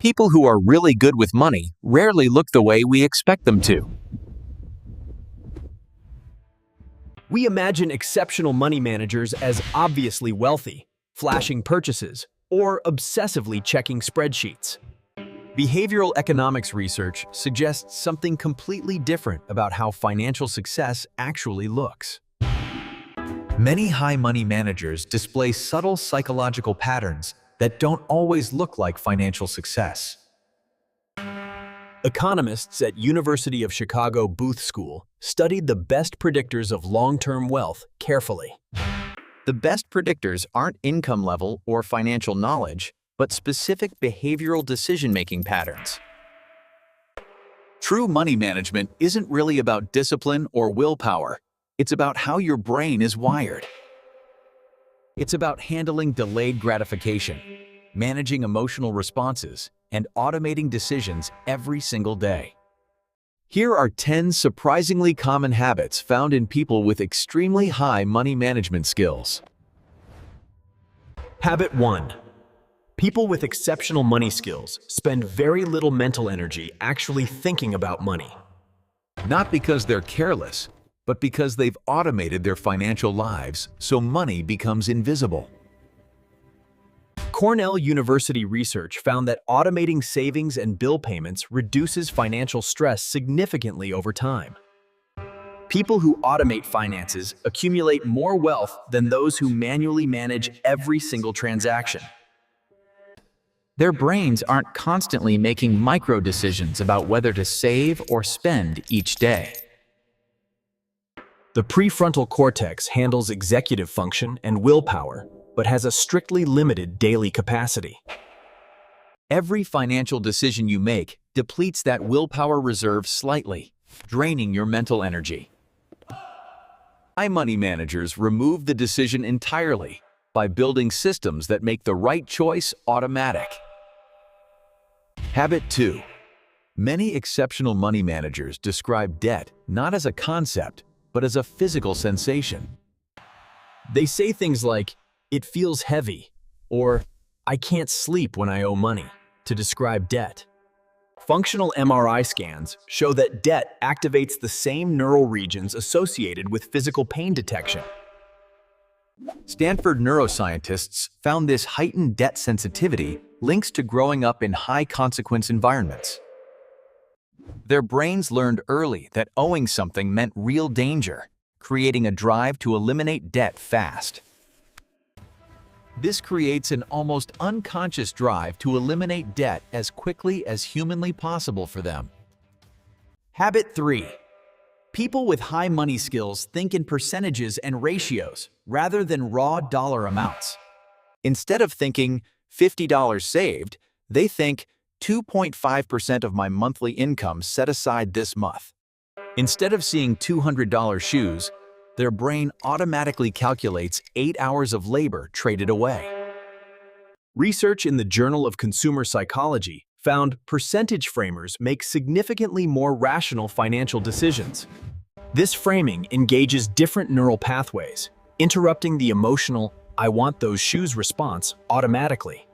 People who are really good with money rarely look the way we expect them to. We imagine exceptional money managers as obviously wealthy, flashing purchases, or obsessively checking spreadsheets. Behavioral economics research suggests something completely different about how financial success actually looks. Many high money managers display subtle psychological patterns that don't always look like financial success. Economists at University of Chicago Booth School studied the best predictors of long-term wealth carefully. The best predictors aren't income level or financial knowledge, but specific behavioral decision-making patterns. True money management isn't really about discipline or willpower. It's about how your brain is wired. It's about handling delayed gratification, managing emotional responses, and automating decisions every single day. Here are 10 surprisingly common habits found in people with extremely high money management skills. Habit 1. People with exceptional money skills spend very little mental energy actually thinking about money. Not because they're careless, but because they've automated their financial lives so money becomes invisible. Cornell University research found that automating savings and bill payments reduces financial stress significantly over time. People who automate finances accumulate more wealth than those who manually manage every single transaction. Their brains aren't constantly making micro decisions about whether to save or spend each day. The prefrontal cortex handles executive function and willpower, but has a strictly limited daily capacity. Every financial decision you make depletes that willpower reserve slightly, draining your mental energy. High money managers remove the decision entirely by building systems that make the right choice automatic. Habit 2. Many exceptional money managers describe debt not as a concept, but as a physical sensation. They say things like, "It feels heavy," or "I can't sleep when I owe money," to describe debt. Functional MRI scans show that debt activates the same neural regions associated with physical pain detection. Stanford neuroscientists found this heightened debt sensitivity links to growing up in high-consequence environments. Their brains learned early that owing something meant real danger, creating a drive to eliminate debt fast. This creates an almost unconscious drive to eliminate debt as quickly as humanly possible for them. Habit 3. People with high money skills think in percentages and ratios rather than raw dollar amounts. Instead of thinking $50 saved, they think 2.5% of my monthly income set aside this month. Instead of seeing $200 shoes, their brain automatically calculates 8 hours of labor traded away. Research in the Journal of Consumer Psychology found percentage framers make significantly more rational financial decisions. This framing engages different neural pathways, interrupting the emotional, "I want those shoes" response automatically.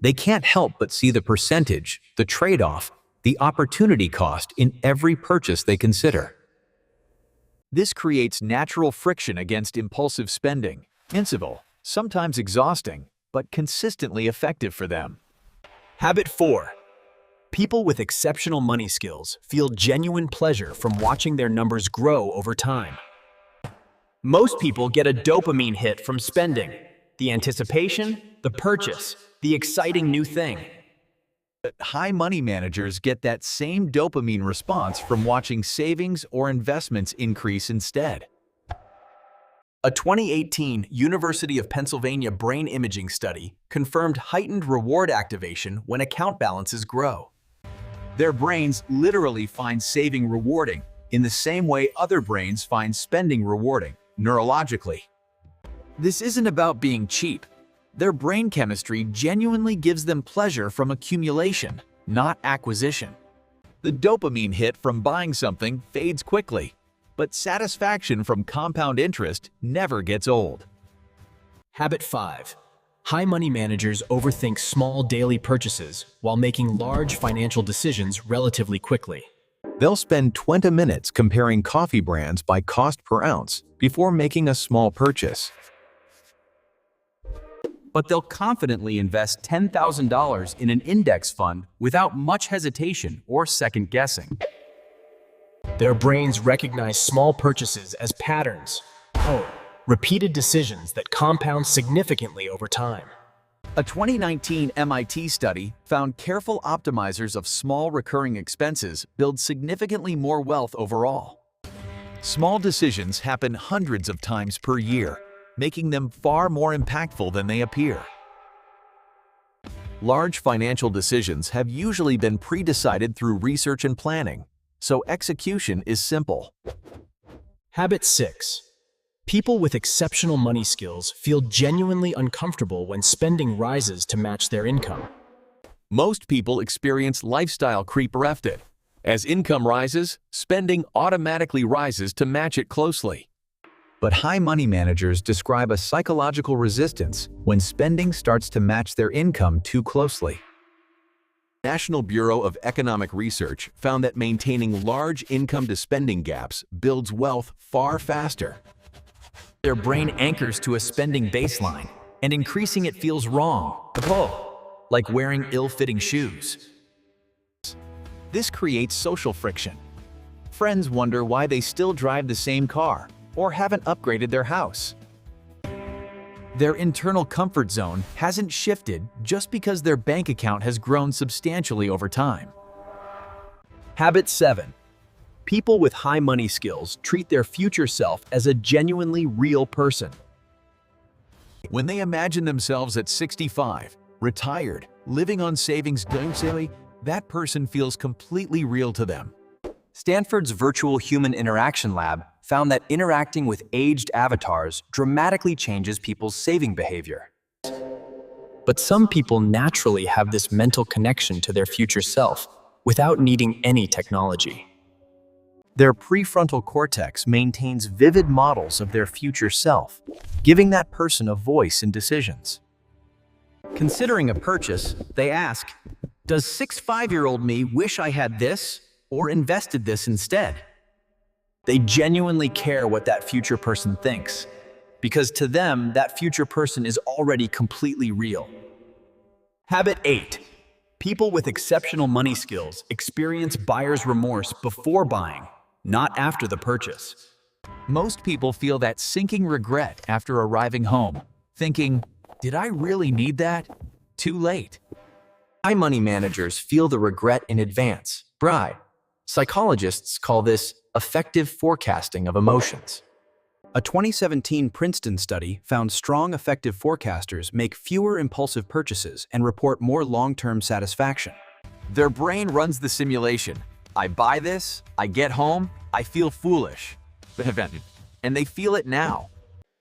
They can't help but see the percentage, the trade-off, the opportunity cost in every purchase they consider. This creates natural friction against impulsive spending, incidental, sometimes exhausting, but consistently effective for them. Habit 4. People with exceptional money skills feel genuine pleasure from watching their numbers grow over time. Most people get a dopamine hit from spending, the anticipation, the purchase, the exciting new thing. But high money managers get that same dopamine response from watching savings or investments increase instead. A 2018 University of Pennsylvania brain imaging study confirmed heightened reward activation when account balances grow. Their brains literally find saving rewarding in the same way other brains find spending rewarding, neurologically. This isn't about being cheap. Their brain chemistry genuinely gives them pleasure from accumulation, not acquisition. The dopamine hit from buying something fades quickly, but satisfaction from compound interest never gets old. Habit 5. High money managers overthink small daily purchases while making large financial decisions relatively quickly. They'll spend 20 minutes comparing coffee brands by cost per ounce before making a small purchase. But they'll confidently invest $10,000 in an index fund without much hesitation or second guessing. Their brains recognize small purchases as patterns, repeated decisions that compound significantly over time. A 2019 MIT study found careful optimizers of small recurring expenses build significantly more wealth overall. Small decisions happen hundreds of times per year, making them far more impactful than they appear. Large financial decisions have usually been pre-decided through research and planning, so execution is simple. Habit 6. People with exceptional money skills feel genuinely uncomfortable when spending rises to match their income. Most people experience lifestyle creep around it. As income rises, spending automatically rises to match it closely. But high money managers describe a psychological resistance when spending starts to match their income too closely. The National Bureau of Economic Research found that maintaining large income-to-spending gaps builds wealth far faster. Their brain anchors to a spending baseline, and increasing it feels wrong, like wearing ill-fitting shoes. This creates social friction. Friends wonder why they still drive the same car or haven't upgraded their house. Their internal comfort zone hasn't shifted just because their bank account has grown substantially over time. Habit 7. People with high money skills treat their future self as a genuinely real person. When they imagine themselves at 65, retired, living on savings daily, that person feels completely real to them. Stanford's Virtual Human Interaction Lab found that interacting with aged avatars dramatically changes people's saving behavior. But some people naturally have this mental connection to their future self without needing any technology. Their prefrontal cortex maintains vivid models of their future self, giving that person a voice in decisions. Considering a purchase, they ask, "Does 5-year-old me wish I had this or invested this instead?" They genuinely care what that future person thinks, because to them, that future person is already completely real. Habit 8. People with exceptional money skills experience buyer's remorse before buying, not after the purchase. Most people feel that sinking regret after arriving home, thinking, "Did I really need that?" Too late. High money managers feel the regret in advance. Psychologists call this effective forecasting of emotions. A 2017 Princeton study found strong effective forecasters make fewer impulsive purchases and report more long-term satisfaction. Their brain runs the simulation. I buy this, I get home, I feel foolish. And they feel it now.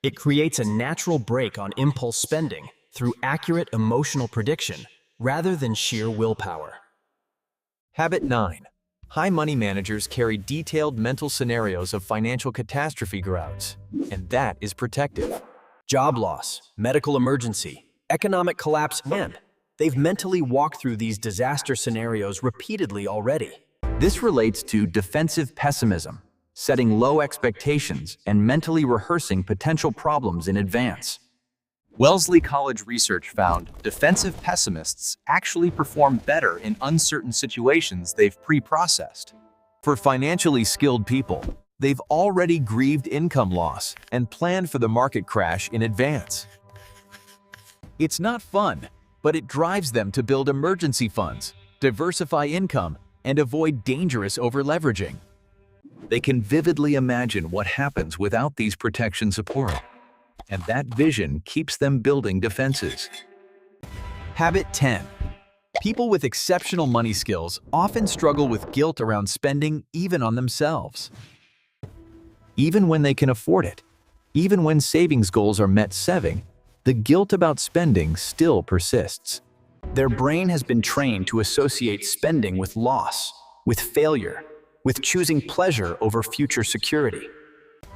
It creates a natural brake on impulse spending through accurate emotional prediction rather than sheer willpower. Habit 9. High money managers carry detailed mental scenarios of financial catastrophe crowds, and that is protective. Job loss, medical emergency, economic collapse, and they've mentally walked through these disaster scenarios repeatedly already. This relates to defensive pessimism, setting low expectations and mentally rehearsing potential problems in advance. Wellesley College research found defensive pessimists actually perform better in uncertain situations they've pre-processed. For financially skilled people, they've already grieved income loss and planned for the market crash in advance. It's not fun, but it drives them to build emergency funds, diversify income, and avoid dangerous over-leveraging. They can vividly imagine what happens without these protection support, and that vision keeps them building defenses. Habit 10. People with exceptional money skills often struggle with guilt around spending even on themselves. Even when they can afford it, even when savings goals are met saving, the guilt about spending still persists. Their brain has been trained to associate spending with loss, with failure, with choosing pleasure over future security.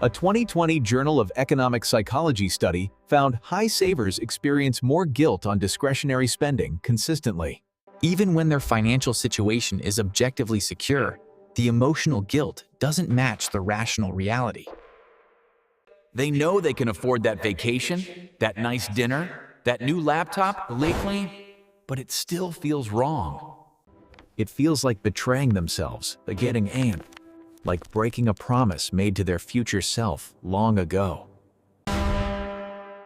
A 2020 Journal of Economic Psychology study found high savers experience more guilt on discretionary spending consistently. Even when their financial situation is objectively secure, the emotional guilt doesn't match the rational reality. They know they can afford that vacation, that nice dinner, that new laptop lately, but it still feels wrong. It feels like betraying themselves, like getting amped, like breaking a promise made to their future self long ago.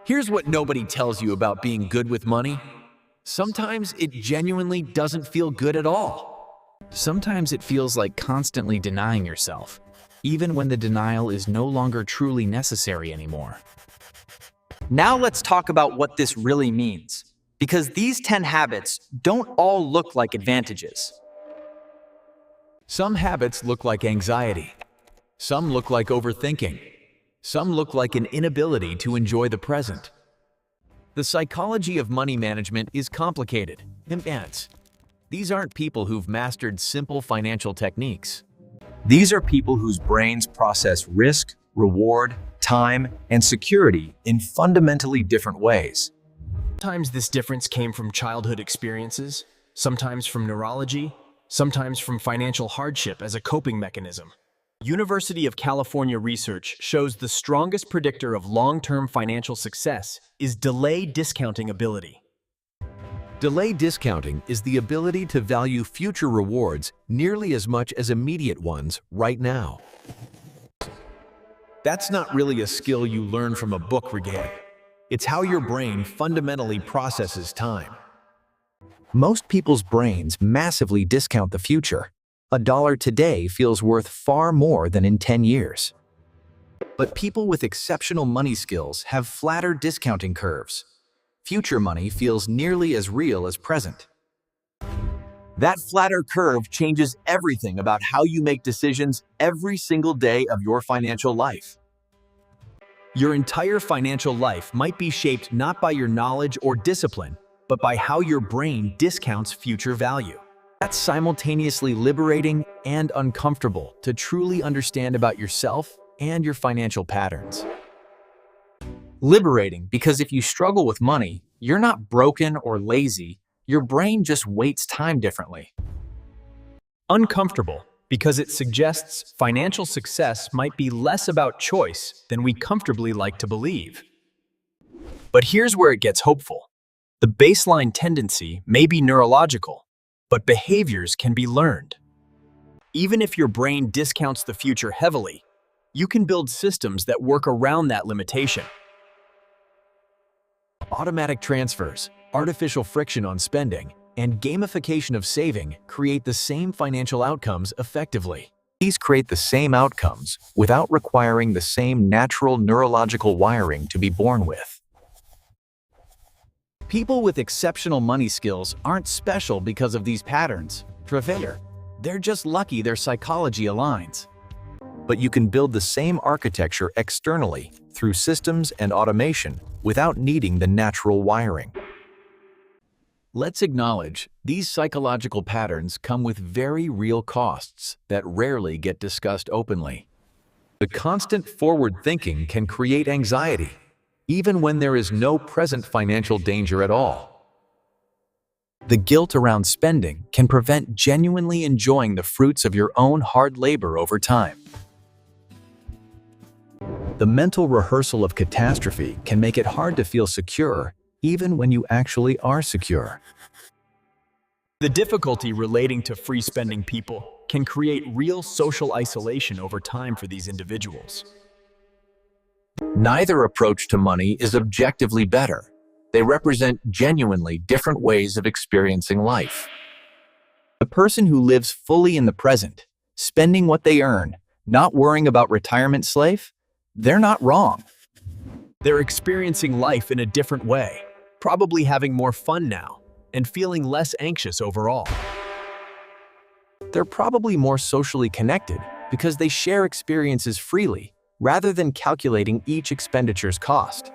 Here's what nobody tells you about being good with money. Sometimes it genuinely doesn't feel good at all. Sometimes it feels like constantly denying yourself, even when the denial is no longer truly necessary anymore. Now let's talk about what this really means, because these 10 habits don't all look like advantages. Some habits look like anxiety. Some look like overthinking. Some look like an inability to enjoy the present. The psychology of money management is complicated and dense. These aren't people who've mastered simple financial techniques. These are people whose brains process risk, reward, time, and security in fundamentally different ways. Sometimes this difference came from childhood experiences, sometimes from neurology, sometimes from financial hardship as a coping mechanism. University of California research shows the strongest predictor of long-term financial success is delay discounting ability. Delay discounting is the ability to value future rewards nearly as much as immediate ones right now. That's not really a skill you learn from a book, Regan. It's how your brain fundamentally processes time. Most people's brains massively discount the future. $1 today feels worth far more than in 10 years. But people with exceptional money skills have flatter discounting curves. Future money feels nearly as real as present. That flatter curve changes everything about how you make decisions every single day of your financial life. Your entire financial life might be shaped not by your knowledge or discipline, but by how your brain discounts future value. That's simultaneously liberating and uncomfortable to truly understand about yourself and your financial patterns. Liberating because if you struggle with money, you're not broken or lazy, your brain just weights time differently. Uncomfortable because it suggests financial success might be less about choice than we comfortably like to believe. But here's where it gets hopeful. The baseline tendency may be neurological, but behaviors can be learned. Even if your brain discounts the future heavily, you can build systems that work around that limitation. Automatic transfers, artificial friction on spending, and gamification of saving create the same financial outcomes effectively. These create the same outcomes without requiring the same natural neurological wiring to be born with. People with exceptional money skills aren't special because of these patterns. They're just lucky their psychology aligns. But you can build the same architecture externally through systems and automation without needing the natural wiring. Let's acknowledge these psychological patterns come with very real costs that rarely get discussed openly. The constant forward thinking can create anxiety, even when there is no present financial danger at all. The guilt around spending can prevent genuinely enjoying the fruits of your own hard labor over time. The mental rehearsal of catastrophe can make it hard to feel secure, even when you actually are secure. The difficulty relating to free spending people can create real social isolation over time for these individuals. Neither approach to money is objectively better. They represent genuinely different ways of experiencing life. A person who lives fully in the present, spending what they earn, not worrying about retirement slave, they're not wrong. They're experiencing life in a different way, probably having more fun now, and feeling less anxious overall. They're probably more socially connected because they share experiences freely, rather than calculating each expenditure's cost.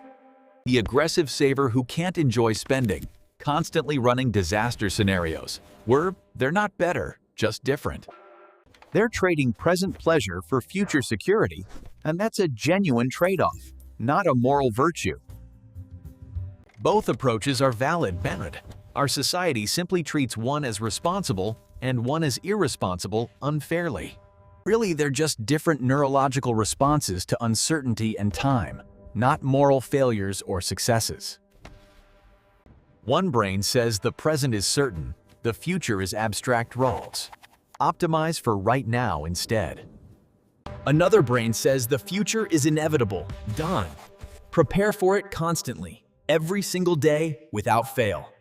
The aggressive saver who can't enjoy spending, constantly running disaster scenarios, they're not better, just different. They're trading present pleasure for future security, and that's a genuine trade-off, not a moral virtue. Both approaches are valid, but our society simply treats one as responsible and one as irresponsible unfairly. Really, they're just different neurological responses to uncertainty and time, not moral failures or successes. One brain says the present is certain, the future is abstract roles. Optimize for right now instead. Another brain says the future is inevitable, done. Prepare for it constantly, every single day, without fail.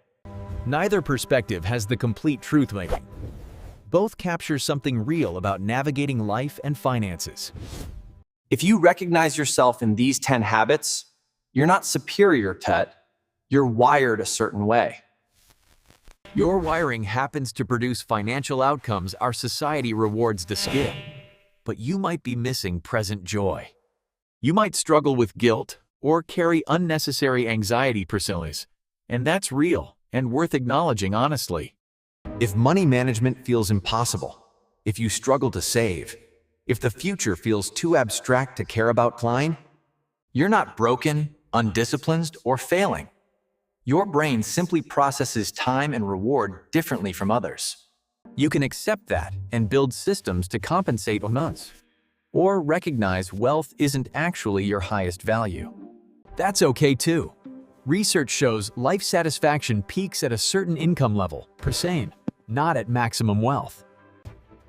Neither perspective has the complete truth-making. Both capture something real about navigating life and finances. If you recognize yourself in these 10 habits, you're not superior, Ted. You're wired a certain way. Your wiring happens to produce financial outcomes our society rewards the skill, but you might be missing present joy. You might struggle with guilt or carry unnecessary anxiety personas, and that's real and worth acknowledging honestly. If money management feels impossible, if you struggle to save, if the future feels too abstract to care about, Klein, you're not broken, undisciplined, or failing. Your brain simply processes time and reward differently from others. You can accept that and build systems to compensate on us. Or recognize wealth isn't actually your highest value. That's okay too. Research shows life satisfaction peaks at a certain income level, per se, not at maximum wealth.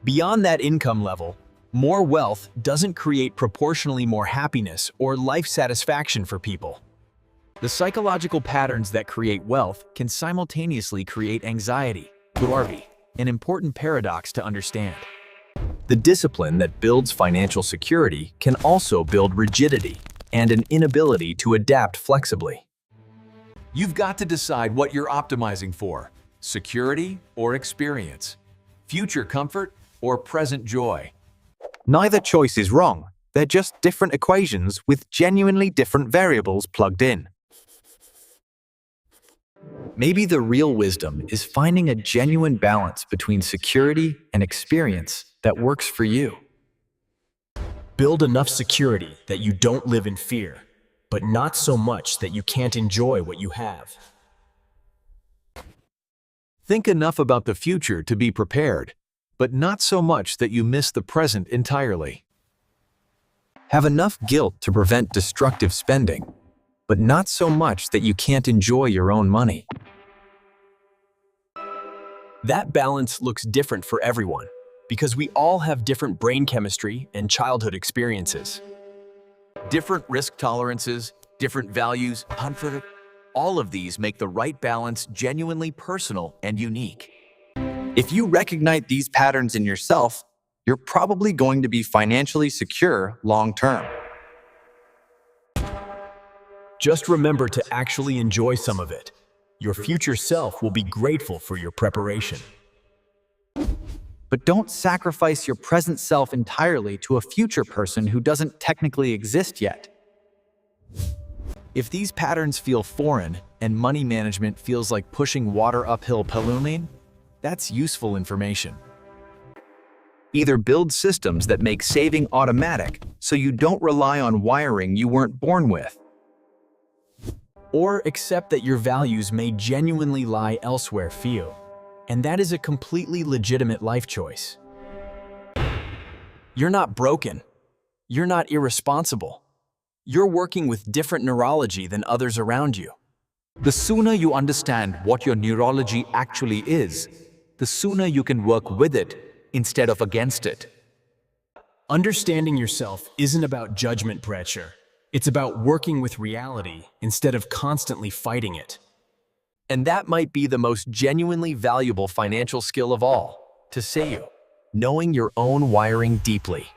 Beyond that income level, more wealth doesn't create proportionally more happiness or life satisfaction for people. The psychological patterns that create wealth can simultaneously create anxiety, an important paradox to understand. The discipline that builds financial security can also build rigidity and an inability to adapt flexibly. You've got to decide what you're optimizing for: security or experience, future comfort or present joy. Neither choice is wrong. They're just different equations with genuinely different variables plugged in. Maybe the real wisdom is finding a genuine balance between security and experience that works for you. Build enough security that you don't live in fear, but not so much that you can't enjoy what you have. Think enough about the future to be prepared, but not so much that you miss the present entirely. Have enough guilt to prevent destructive spending, but not so much that you can't enjoy your own money. That balance looks different for everyone because we all have different brain chemistry and childhood experiences. Different risk tolerances, different values, all of these make the right balance genuinely personal and unique. If you recognize these patterns in yourself, you're probably going to be financially secure long-term. Just remember to actually enjoy some of it. Your future self will be grateful for your preparation. But don't sacrifice your present self entirely to a future person who doesn't technically exist yet. If these patterns feel foreign and money management feels like pushing water uphill, that's useful information. Either build systems that make saving automatic so you don't rely on wiring you weren't born with, or accept that your values may genuinely lie elsewhere, and that is a completely legitimate life choice. You're not broken. You're not irresponsible. You're working with different neurology than others around you. The sooner you understand what your neurology actually is, the sooner you can work with it instead of against it. Understanding yourself isn't about judgment pressure. It's about working with reality instead of constantly fighting it. And that might be the most genuinely valuable financial skill of all, to say you, knowing your own wiring deeply.